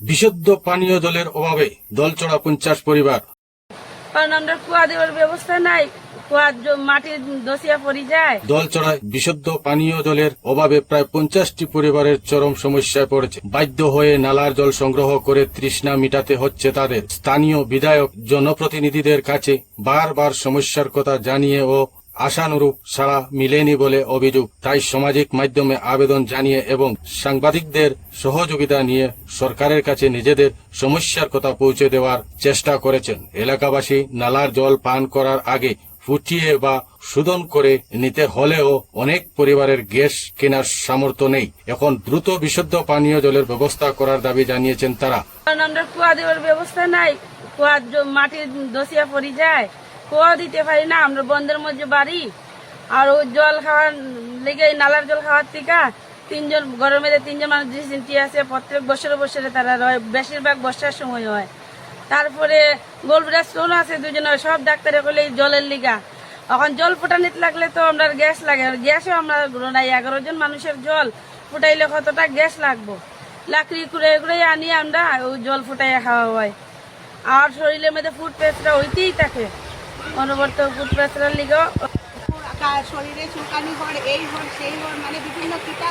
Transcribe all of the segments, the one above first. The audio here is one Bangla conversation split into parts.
বিশুদ্ধ পানীয় জলের অভাবে দলছড়া 50 পরিবার। কারণ আমরা কুয়া দেওয়ার ব্যবস্থা নাই, কুয়া মাটির দশিয়া পড়ে যায়। দলছড়ায় বিশুদ্ধ পানীয় জলের অভাবে প্রায় 50টি পরিবারের চরম সমস্যায় পড়েছে। বাধ্য হয়ে নালার জল সংগ্রহ করে তৃষ্ণা মিটাতে হচ্ছে তাদের। স্থানীয় বিধায়ক জনপ্রতিনিধিদের কাছে বারবার সমস্যার কথা জানিয়ে ও আশানুরূপ সাড়া মিলেনি বলে অভিযোগ। তাই সামাজিক মাধ্যমে আবেদন জানিয়ে এবং সাংবাদিকদের সহযোগিতা নিয়ে সরকারের কাছে নিজেদের সমস্যার কথা পৌঁছে দেওয়ার চেষ্টা করেছেন। এলাকাবাসী নালার জল পান করার আগে ফুটিয়ে বা শোধন করে নিতে হলেও অনেক পরিবারের গ্যাস কেনার সামর্থ্য নেই। এখন দ্রুত বিশুদ্ধ পানীয় জলের ব্যবস্থা করার দাবি জানিয়েছেন তারা। কারণ আমরা কুয়া দেওয়ার ব্যবস্থা নাই, কুয়া মাটির দশিয়া পড়ে যায়, কুয়া দিতে পারি না। আমরা বন্ধের মধ্যে বাড়ি, আর ওই জল খাওয়ার লেগে নালার জল খাওয়ার থেকে তিনজন গরমে 3জন মানুষ ডিসেন্টি আছে। প্রত্যেক বছরে তারা রয়, বেশিরভাগ বর্ষার সময় হয়। তারপরে গোলব্লাডার স্টোন আছে 2জন, সব ডাক্তারে বলে জলের লিগা। এখন জল ফুটানিতে লাগলে তো আমরা গ্যাস লাগে, গ্যাসও আমরা নাই। 11 জন মানুষের জল ফুটাইলে কতটা গ্যাস লাগবো। লাকড়ি কুড়ে আনি আমরা ওই জল ফুটাইয়া খাওয়া হয়। আর শরীরের মধ্যে ফুড প্রেসার হইতেই থাকে, অনবরত ফুড প্রেসারের লিগা শরীরে চুলকানি হয়, এই হয় সেই হয়, মানে বিভিন্ন টিকা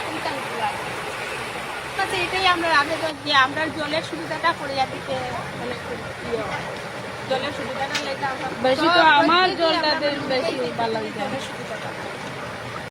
আচ্ছা, এটাই আমরা আবেদন যে আমরা জলের সুবিধাটা করে দিতে, মানে জলের সুবিধাটা লেগে বেশি তো আমার জলটা বেশি ভালো লাগে। সুবিধাটা